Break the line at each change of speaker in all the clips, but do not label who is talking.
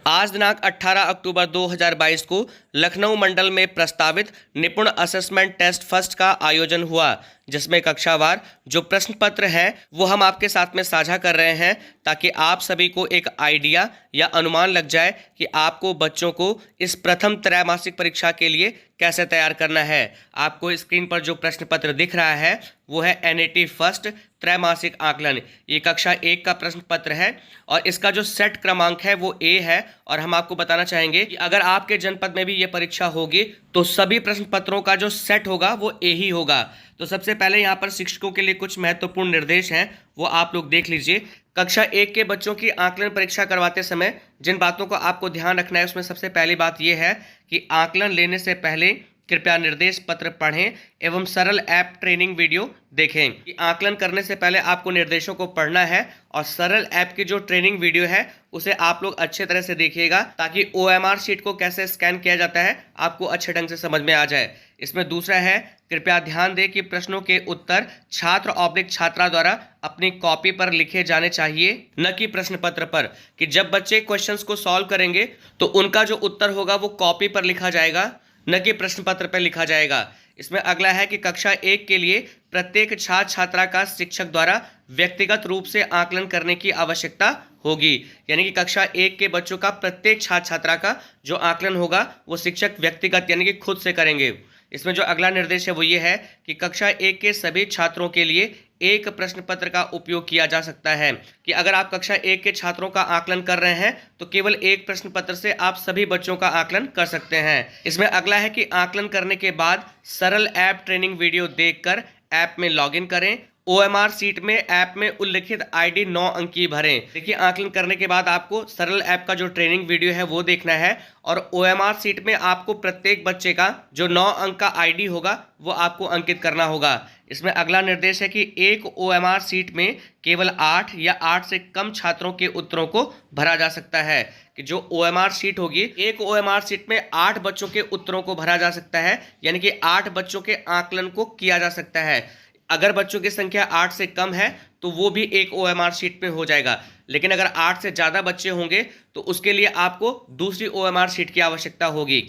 आज दिनांक 18 अक्टूबर 2022 को लखनऊ मंडल में प्रस्तावित निपुण असेसमेंट टेस्ट फर्स्ट का आयोजन हुआ, जिसमें कक्षावार जो प्रश्न पत्र हैं वो हम आपके साथ में साझा कर रहे हैं ताकि आप सभी को एक आइडिया या अनुमान लग जाए कि आपको बच्चों को इस प्रथम त्रैमासिक परीक्षा के लिए कैसे तैयार करना है। आपको स्क्रीन पर जो प्रश्न पत्र दिख रहा है वो है एनईटी फर्स्ट त्रैमासिक आकलन। ये कक्षा 1 का प्रश्न पत्र है और इसका जो सेट क्रमांक है वो ए है। और हम आपको बताना चाहेंगे कि अगर आपके जनपद में भी ये परीक्षा होगी तो सभी प्रश्न पत्रों का जो सेट होगा वो ए ही होगा। तो सबसे पहले यहाँ पर शिक्षकों के लिए कुछ महत्वपूर्ण निर्देश हैं, वो आप लोग देख लीजिए। कक्षा 1 के बच्चों की आकलन परीक्षा करवाते समय जिन बातों को आपको ध्यान रखना है उसमें सबसे पहली बात यह है कि आकलन लेने से पहले कृपया निर्देश पत्र पढ़ें एवं सरल ऐप ट्रेनिंग वीडियो देखें। कि आकलन करने से पहले आपको निर्देशों को पढ़ना है और सरल ऐप की जो ट्रेनिंग वीडियो है उसे आप लोग अच्छे तरह से देखिएगा ताकि ओएमआर शीट को कैसे स्कैन किया जाता है आपको अच्छे ढंग से समझ में आ जाए। इसमें दूसरा है, कृपया ध्यान दें कि प्रश्नों के उत्तर छात्र छात्रा द्वारा अपनी कॉपी पर लिखे जाने चाहिए, न कि प्रश्न पत्र पर। कि जब बच्चे क्वेश्चंस को सॉल्व करेंगे तो उनका जो उत्तर होगा वो कॉपी पर लिखा जाएगा, न कि प्रश्न पत्र पर लिखा जाएगा। इसमें अगला है कि कक्षा 1 के लिए प्रत्येक छात्र छात्रा का शिक्षक द्वारा व्यक्तिगत रूप से आकलन करने की आवश्यकता होगी। यानी कि कक्षा 1 के बच्चों का प्रत्येक छात्र छात्रा का जो आकलन होगा वो शिक्षक व्यक्तिगत यानी कि खुद से करेंगे। इसमें जो अगला निर्देश है वो ये है कि कक्षा 1 के सभी छात्रों के लिए एक प्रश्न पत्र का उपयोग किया जा सकता है। कि अगर आप कक्षा 1 के छात्रों का आकलन कर रहे हैं तो केवल एक प्रश्न पत्र से आप सभी बच्चों का आकलन कर सकते हैं। इसमें अगला है कि आकलन करने के बाद सरल ऐप ट्रेनिंग वीडियो देखकर ऐप में लॉगिन करें। ओएमआर सीट में ऐप में उल्लिखित आईडी 9 अंकी भरें। देखिए, आकलन करने के बाद आपको सरल ऐप का जो ट्रेनिंग वीडियो है वो देखना है और ओएमआर सीट में आपको प्रत्येक बच्चे का जो 9 अंक का आईडी होगा वो आपको अंकित करना होगा। इसमें अगला निर्देश है कि एक ओएमआर सीट में केवल 8 या 8 से कम छात्रों के उत्तरों को भरा जा सकता है। कि जो ओएमआर सीट होगी, एक ओएमआर सीट में 8 बच्चों के उत्तरों को भरा जा सकता है, यानी कि 8 बच्चों के आकलन को किया जा सकता है। अगर बच्चों की संख्या 8 से कम है तो वो भी एक ओएमआर शीट में हो जाएगा, लेकिन अगर 8 से ज़्यादा बच्चे होंगे तो उसके लिए आपको दूसरी ओएमआर शीट की आवश्यकता होगी।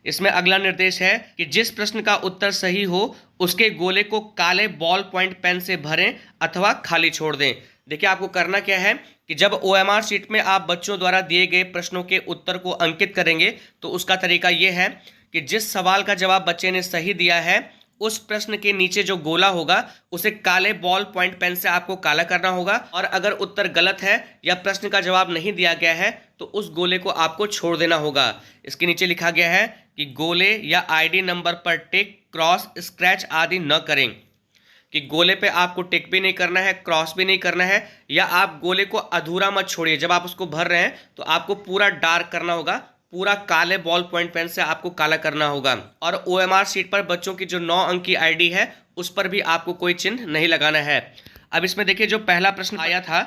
इसमें अगला निर्देश है कि जिस प्रश्न का उत्तर सही हो उसके गोले को काले बॉल पॉइंट पेन से भरें अथवा खाली छोड़ दें। देखिए, आपको करना क्या है कि जब ओएमआर शीट में आप बच्चों द्वारा दिए गए प्रश्नों के उत्तर को अंकित करेंगे तो उसका तरीका यह है कि जिस सवाल का जवाब बच्चे ने सही दिया है उस प्रश्न के नीचे जो गोला होगा उसे काले बॉल पॉइंट पेन से आपको काला करना होगा, और अगर उत्तर गलत है या प्रश्न का जवाब नहीं दिया गया है तो उस गोले को आपको छोड़ देना होगा। इसके नीचे लिखा गया है कि गोले या आईडी नंबर पर टिक, क्रॉस, स्क्रैच आदि न करें। कि गोले पे आपको टिक भी नहीं करना है, क्रॉस भी नहीं करना है, या आप गोले को अधूरा मत छोड़िए। जब आप उसको भर रहे हैं तो आपको पूरा डार्क करना होगा, पूरा काले बॉल पॉइंट पेन से आपको काला करना होगा। और ओएमआर शीट पर बच्चों की जो 9 अंक की आईडी है उस पर भी आपको कोई चिन्ह नहीं लगाना है। अब इसमें देखिए, जो पहला प्रश्न आया था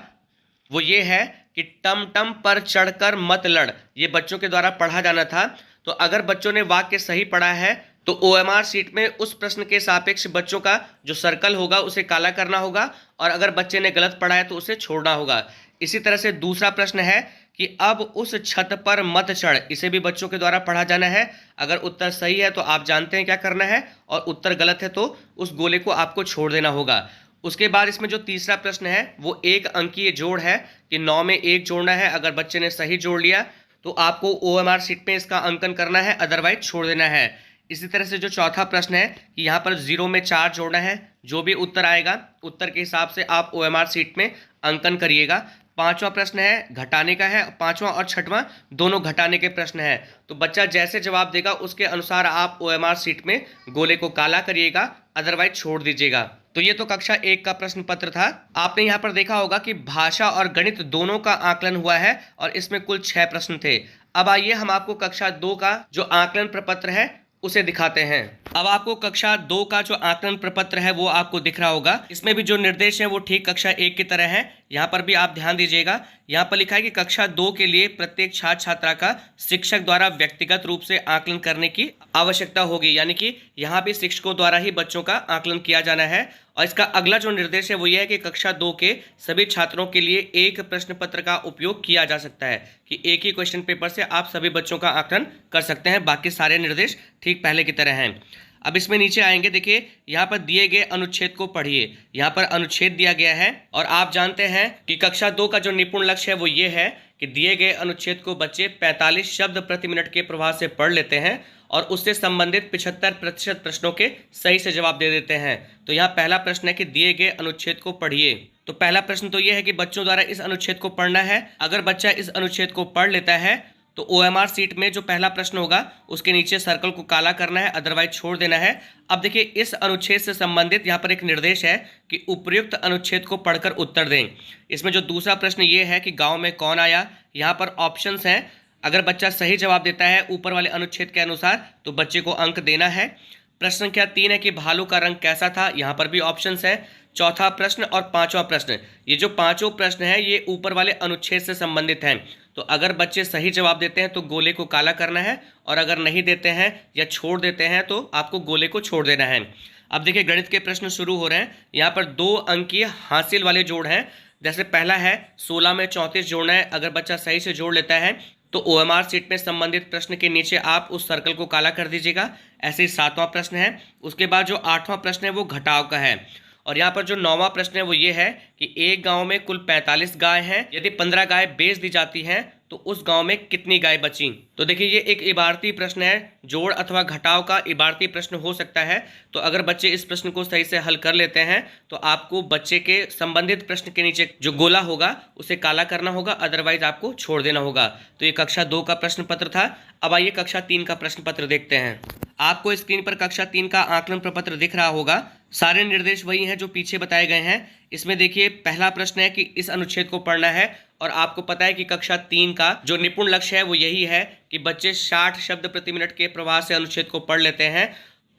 वो ये है कि टम टम पर चढ़कर मत लड़, ये बच्चों के द्वारा पढ़ा जाना था। तो अगर बच्चों ने वाक्य सही पढ़ा है तो ओएमआर शीट में उस प्रश्न के सापेक्ष बच्चों का जो सर्कल होगा उसे काला करना होगा, और अगर बच्चे ने गलत पढ़ा है तो उसे छोड़ना होगा। इसी तरह से दूसरा प्रश्न है कि अब उस छत पर मत चढ़, इसे भी बच्चों के द्वारा पढ़ा जाना है। अगर उत्तर सही है तो आप जानते हैं क्या करना है, और उत्तर गलत है तो उस गोले को आपको छोड़ देना होगा। उसके बाद इसमें जो तीसरा प्रश्न है वो एक अंकीय जोड़ है कि 9 में 1 जोड़ना है। अगर बच्चे ने सही जोड़ लिया तो आपको ओएमआर शीट में इसका अंकन करना है, अदरवाइज छोड़ देना है। इसी तरह से जो चौथा प्रश्न है कि यहाँ पर 0 में 4 जोड़ना है। जो भी उत्तर आएगा उत्तर के हिसाब से आप ओएमआर शीट में अंकन करिएगा। पांचवा प्रश्न है घटाने का है, पांचवा और छठवां दोनों घटाने के प्रश्न है। तो बच्चा जैसे जवाब देगा उसके अनुसार आप ओएमआर शीट में गोले को काला करिएगा, अदरवाइज छोड़ दीजिएगा। तो ये तो कक्षा 1 का प्रश्न पत्र था। आपने यहाँ पर देखा होगा कि भाषा और गणित दोनों का आकलन हुआ है और इसमें कुल 6 प्रश्न थे। अब आइए हम आपको कक्षा 2 का जो आकलन प्रपत्र है उसे दिखाते हैं। अब आपको कक्षा 2 का जो आकलन प्रपत्र है वो आपको दिख रहा होगा। इसमें भी जो निर्देश है वो ठीक कक्षा 1 की तरह है। यहाँ पर भी आप ध्यान दीजिएगा, यहाँ पर लिखा है कि कक्षा 2 के लिए प्रत्येक छात्र छात्रा का शिक्षक द्वारा व्यक्तिगत रूप से आकलन करने की आवश्यकता होगी, यानी कि यहाँ भी शिक्षकों द्वारा ही बच्चों का आकलन किया जाना है। और इसका अगला जो निर्देश है वो ये है कि कक्षा 2 के सभी छात्रों के लिए एक प्रश्न पत्र का उपयोग किया जा सकता है, कि एक ही क्वेश्चन पेपर से आप सभी बच्चों का आकलन कर सकते हैं। बाकी सारे निर्देश ठीक पहले की तरह हैं। अब इसमें नीचे आएंगे, देखिए यहाँ पर दिए गए अनुच्छेद को पढ़िए। यहाँ पर अनुच्छेद दिया गया है और आप जानते हैं कि कक्षा 2 का जो निपुण लक्ष्य है वो ये है कि दिए गए अनुच्छेद को बच्चे 45 शब्द प्रति मिनट के प्रवाह से पढ़ लेते हैं और उससे संबंधित 75% प्रश्नों के सही से जवाब दे देते हैं। तो यहाँ पहला प्रश्न है कि दिए गए अनुच्छेद को पढ़िए। तो पहला प्रश्न तो यह है कि बच्चों द्वारा इस अनुच्छेद को पढ़ना है। अगर बच्चा इस अनुच्छेद को पढ़ लेता है तो OMR शीट में जो पहला प्रश्न होगा उसके नीचे सर्कल को काला करना है, अदरवाइज छोड़ देना है। अब देखिए इस अनुच्छेद से संबंधित यहाँ पर एक निर्देश है कि उपयुक्त अनुच्छेद को पढ़कर उत्तर दें। इसमें जो दूसरा प्रश्न ये है कि गांव में कौन आया, यहाँ पर ऑप्शंस हैं। अगर बच्चा सही जवाब देता है ऊपर वाले अनुच्छेद के अनुसार तो बच्चे को अंक देना है। प्रश्न संख्या 3 है कि भालू का रंग कैसा था, यहाँ पर भी ऑप्शंस है। चौथा प्रश्न और पांचवा प्रश्न, ये जो पांचों प्रश्न है ये ऊपर वाले अनुच्छेद से संबंधित हैं। तो अगर बच्चे सही जवाब देते हैं तो गोले को काला करना है, और अगर नहीं देते हैं या छोड़ देते हैं तो आपको गोले को छोड़ देना है। अब देखिए गणित के प्रश्न शुरू हो रहे हैं। यहाँ पर 2 अंकीय हासिल वाले जोड़ हैं। जैसे पहला है 16 में 34 जोड़ना है। अगर बच्चा सही से जोड़ लेता है तो OMR शीट में संबंधित प्रश्न के नीचे आप उस सर्कल को काला कर दीजिएगा। ऐसे ही 7वां प्रश्न है। उसके बाद जो 8वां प्रश्न है वो घटाव का है। और यहाँ पर जो 9वां प्रश्न है वो ये है कि एक गांव में कुल 45 गाय हैं, यदि 15 गाय बेच दी जाती हैं तो उस गांव में कितनी गाय बची। तो देखिए ये एक इबारती प्रश्न है, जोड़ अथवा घटाव का इबारती प्रश्न हो सकता है। तो अगर बच्चे इस प्रश्न को सही से हल कर लेते हैं तो आपको बच्चे के संबंधित प्रश्न के नीचे जो गोला होगा उसे काला करना होगा, अदरवाइज आपको छोड़ देना होगा। तो ये कक्षा 2 का प्रश्न पत्र था। अब आइए कक्षा 3 का प्रश्न पत्र देखते हैं। आपको स्क्रीन पर कक्षा 3 का आकलन प्रपत्र दिख रहा होगा। सारे निर्देश वही हैं जो पीछे बताए गए हैं। इसमें देखिए पहला प्रश्न है कि इस अनुच्छेद को पढ़ना है, और आपको पता है कि कक्षा 3 का जो निपुण लक्ष्य है वो यही है कि बच्चे 60 शब्द प्रति मिनट के प्रवाह से अनुच्छेद को पढ़ लेते हैं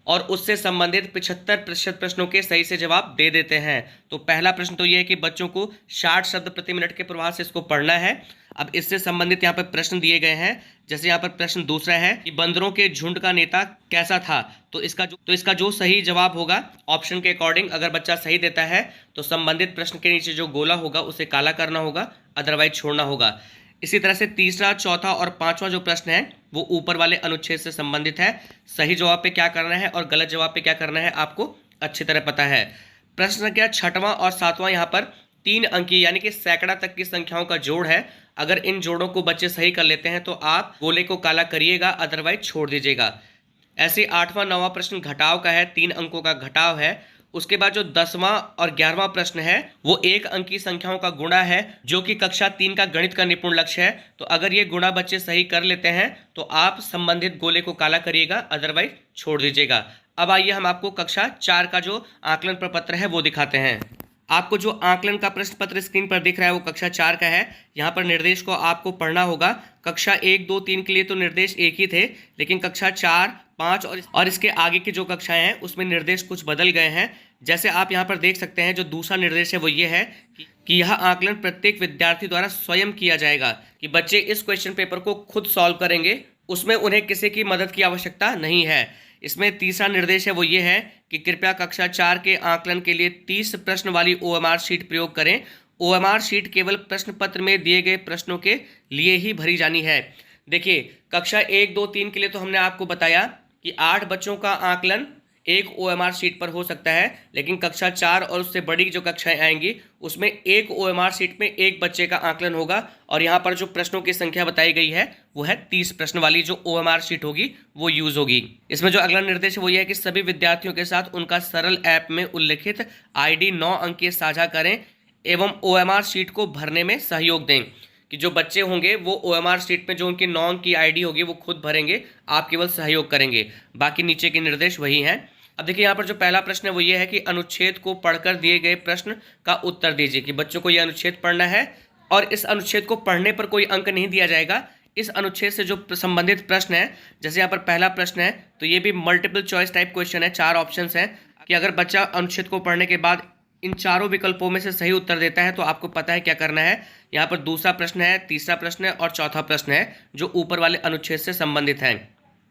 और उससे संबंधित 75% प्रश्नों के सही से जवाब दे देते हैं। तो पहला प्रश्न तो ये है कि बच्चों को 60 शब्द प्रति मिनट के प्रवाह से इसको पढ़ना है। अब इससे संबंधित यहाँ पर प्रश्न दिए गए हैं। जैसे यहाँ पर प्रश्न दूसरा है कि बंदरों के झुंड का नेता कैसा था। तो इसका जो सही जवाब होगा ऑप्शन के अकॉर्डिंग अगर बच्चा सही देता है तो संबंधित प्रश्न के नीचे जो गोला होगा उसे काला करना होगा, अदरवाइज छोड़ना होगा। इसी तरह से तीसरा, चौथा और पांचवा जो प्रश्न है वो ऊपर वाले अनुच्छेद से संबंधित है। सही जवाब पे क्या करना है और गलत जवाब पे क्या करना है आपको अच्छी तरह पता है। प्रश्न संख्या 6वां और 7वां यहाँ पर 3 अंकीय यानी कि सैकड़ा तक की संख्याओं का जोड़ है। अगर इन जोड़ों को बच्चे सही कर लेते हैं तो आप गोले को काला करिएगा, अदरवाइज छोड़ दीजिएगा। ऐसे 8वां 9वां प्रश्न घटाव का है, 3 अंकों का घटाव है। उसके बाद जो 10वां और 11वां प्रश्न है वो 1 अंकी संख्याओं का गुणा है, जो कि कक्षा 3 का गणित का निपुण लक्ष्य है। तो अगर ये गुणा बच्चे सही कर लेते हैं तो आप संबंधित गोले को काला करिएगा, अदरवाइज छोड़ दीजिएगा। अब आइए हम आपको कक्षा 4 का जो आकलन प्रपत्र है वो दिखाते हैं। आपको जो आकलन का प्रश्न पत्र स्क्रीन पर दिख रहा है वो कक्षा 4 का है। यहाँ पर निर्देश को आपको पढ़ना होगा। कक्षा 1, 2, 3 के लिए तो निर्देश एक ही थे, लेकिन कक्षा 4, 5 और इसके आगे की जो कक्षाएं हैं उसमें निर्देश कुछ बदल गए हैं। जैसे आप यहाँ पर देख सकते हैं, जो दूसरा निर्देश है वो ये है कि यह आकलन प्रत्येक विद्यार्थी द्वारा स्वयं किया जाएगा, कि बच्चे इस क्वेश्चन पेपर को खुद सॉल्व करेंगे, उसमें उन्हें किसी की मदद की आवश्यकता नहीं है। इसमें तीसरा निर्देश है वो ये है कि कृपया कक्षा 4 के आकलन के लिए 30 प्रश्न वाली OMR शीट प्रयोग करें। OMR शीट केवल प्रश्न पत्र में दिए गए प्रश्नों के लिए ही भरी जानी है। देखिए कक्षा 1, 2, 3 के लिए तो हमने आपको बताया कि 8 बच्चों का आकलन एक OMR शीट पर हो सकता है, लेकिन कक्षा 4 और उससे बड़ी जो कक्षाएं आएंगी उसमें एक OMR शीट में एक बच्चे का आकलन होगा। और यहाँ पर जो प्रश्नों की संख्या बताई गई है वो है 30 प्रश्न वाली जो OMR शीट होगी वो यूज होगी। इसमें जो अगला निर्देश है वो ये है कि सभी विद्यार्थियों के साथ उनका सरल ऐप में उल्लिखित ID 9 अंकीय साझा करें एवं OMR शीट को भरने में सहयोग दें। कि जो बच्चे होंगे वो OMR शीट में जो उनकी 9 अंक की ID होगी वो खुद भरेंगे, आप केवल सहयोग करेंगे। बाकी नीचे के निर्देश वही हैं। अब देखिए यहाँ पर जो पहला प्रश्न है वो ये है कि अनुच्छेद को पढ़कर दिए गए प्रश्न का उत्तर दीजिए। कि बच्चों को यह अनुच्छेद पढ़ना है और इस अनुच्छेद को पढ़ने पर कोई अंक नहीं दिया जाएगा। इस अनुच्छेद से जो संबंधित प्रश्न है, जैसे यहाँ पर पहला प्रश्न है तो ये भी मल्टीपल चॉइस टाइप क्वेश्चन है, 4 ऑप्शंस हैं कि अगर बच्चा अनुच्छेद को पढ़ने के बाद इन चारों विकल्पों में से सही उत्तर देता है तो आपको पता है क्या करना है। यहाँ पर दूसरा प्रश्न है, तीसरा प्रश्न है और चौथा प्रश्न है जो ऊपर वाले अनुच्छेद से संबंधित है।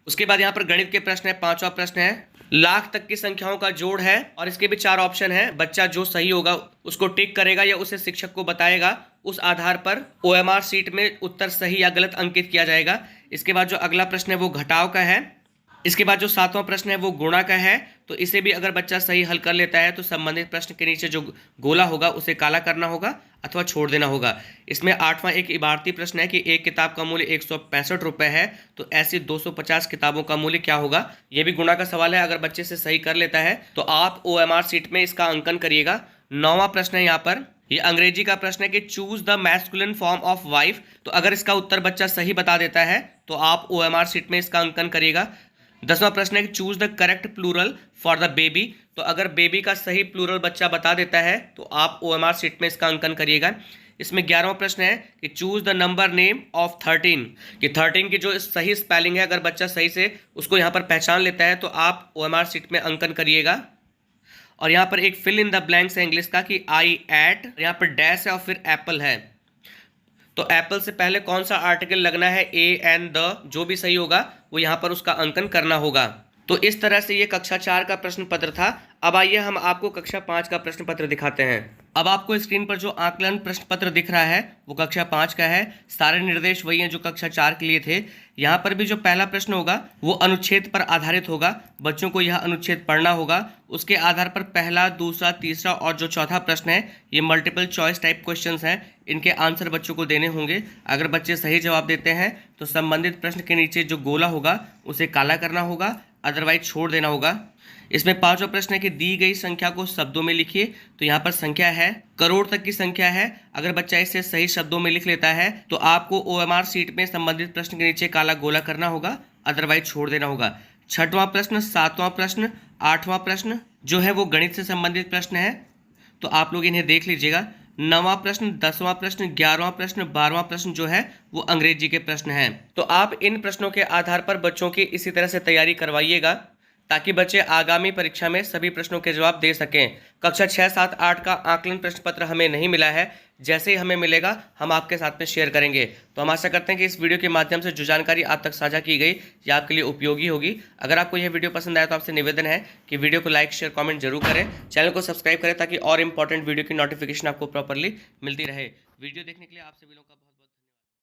उसके बाद यहाँ पर गणित के प्रश्न है, पांचवा प्रश्न है लाख तक की संख्याओं का जोड़ है और इसके भी 4 ऑप्शन है। बच्चा जो सही होगा उसको टिक करेगा या उसे शिक्षक को बताएगा, उस आधार पर OMR शीट में उत्तर सही या गलत अंकित किया जाएगा। इसके बाद जो अगला प्रश्न है वो घटाव का है। इसके बाद जो 7वां प्रश्न है वो गुणा का है, तो इसे भी अगर बच्चा सही हल कर लेता है तो संबंधित प्रश्न के नीचे जो गोला होगा उसे काला करना होगा अथवा छोड़ देना होगा। इसमें 8वां एक इबारती प्रश्न है कि एक किताब का मूल्य 165 रुपये है, तो ऐसी 250 किताबों का मूल्य क्या होगा। ये भी गुणा का सवाल है, अगर बच्चे से सही कर लेता है तो आप OMR शीट में इसका अंकन करिएगा। 9वां प्रश्न है यहाँ पर, ये अंग्रेजी का प्रश्न है कि choose the masculine form of wife, तो अगर इसका उत्तर बच्चा सही बता देता है तो आप OMR शीट में इसका अंकन करिएगा। 10वां प्रश्न है कि choose the correct plural for the baby, तो अगर बेबी का सही प्लूरल बच्चा बता देता है तो आप OMR शीट में इसका अंकन करिएगा। इसमें 11वां प्रश्न है कि choose the number name of 13, कि 13 की जो सही स्पेलिंग है अगर बच्चा सही से उसको यहाँ पर पहचान लेता है तो आप OMR शीट में अंकन करिएगा। और यहाँ पर एक फिल इन द ब्लैंक्स है इंग्लिश का कि आई एट, यहाँ पर डैश है और फिर एप्पल है, तो एप्पल से पहले कौन सा आर्टिकल लगना है, ए एंड द, जो भी सही होगा वो यहाँ पर उसका अंकन करना होगा। तो इस तरह से ये कक्षा 4 का प्रश्न पत्र था। अब आइए हम आपको कक्षा 5 का प्रश्न पत्र दिखाते हैं। अब आपको स्क्रीन पर जो आकलन प्रश्न पत्र दिख रहा है वो कक्षा 5 का है। सारे निर्देश वही हैं जो कक्षा 4 के लिए थे। यहाँ पर भी जो पहला प्रश्न होगा वो अनुच्छेद पर आधारित होगा, बच्चों को यह अनुच्छेद पढ़ना होगा। उसके आधार पर पहला, दूसरा, तीसरा और जो चौथा प्रश्न है ये मल्टीपल चॉइस टाइप क्वेश्चंस हैं, इनके आंसर बच्चों को देने होंगे। अगर बच्चे सही जवाब देते हैं तो संबंधित प्रश्न के नीचे जो गोला होगा उसे काला करना होगा, अदरवाइज छोड़ देना होगा। इसमें 5वां प्रश्न है कि दी गई संख्या को शब्दों में लिखिए, तो यहाँ पर संख्या है करोड़ तक की संख्या है। अगर बच्चा इसे सही शब्दों में लिख लेता है तो आपको OMR शीट में संबंधित प्रश्न के नीचे काला गोला करना होगा, अदरवाइज छोड़ देना होगा। 6वां प्रश्न, 7वां प्रश्न, 8वां प्रश्न जो है वो गणित से संबंधित प्रश्न है, तो आप लोग इन्हें देख लीजिएगा। 9वां प्रश्न, 10वां प्रश्न, 11वां प्रश्न, 12वां प्रश्न जो है वो अंग्रेजी के प्रश्न हैं। तो आप इन प्रश्नों के आधार पर बच्चों की इसी तरह से तैयारी करवाइएगा ताकि बच्चे आगामी परीक्षा में सभी प्रश्नों के जवाब दे सकें। कक्षा 6, 7, 8 का आकलन प्रश्न पत्र हमें नहीं मिला है, जैसे ही हमें मिलेगा हम आपके साथ में शेयर करेंगे। तो हम आशा करते हैं कि इस वीडियो के माध्यम से जो जानकारी आप तक साझा की गई ये आपके लिए उपयोगी होगी। अगर आपको यह वीडियो पसंद आया तो आपसे निवेदन है कि वीडियो को लाइक, शेयर, कमेंट जरूर करें, चैनल को सब्सक्राइब करें ताकि और इंपॉर्टेंट वीडियो की नोटिफिकेशन आपको प्रॉपरली मिलती रहे। वीडियो देखने के लिए आप सभी लोगों का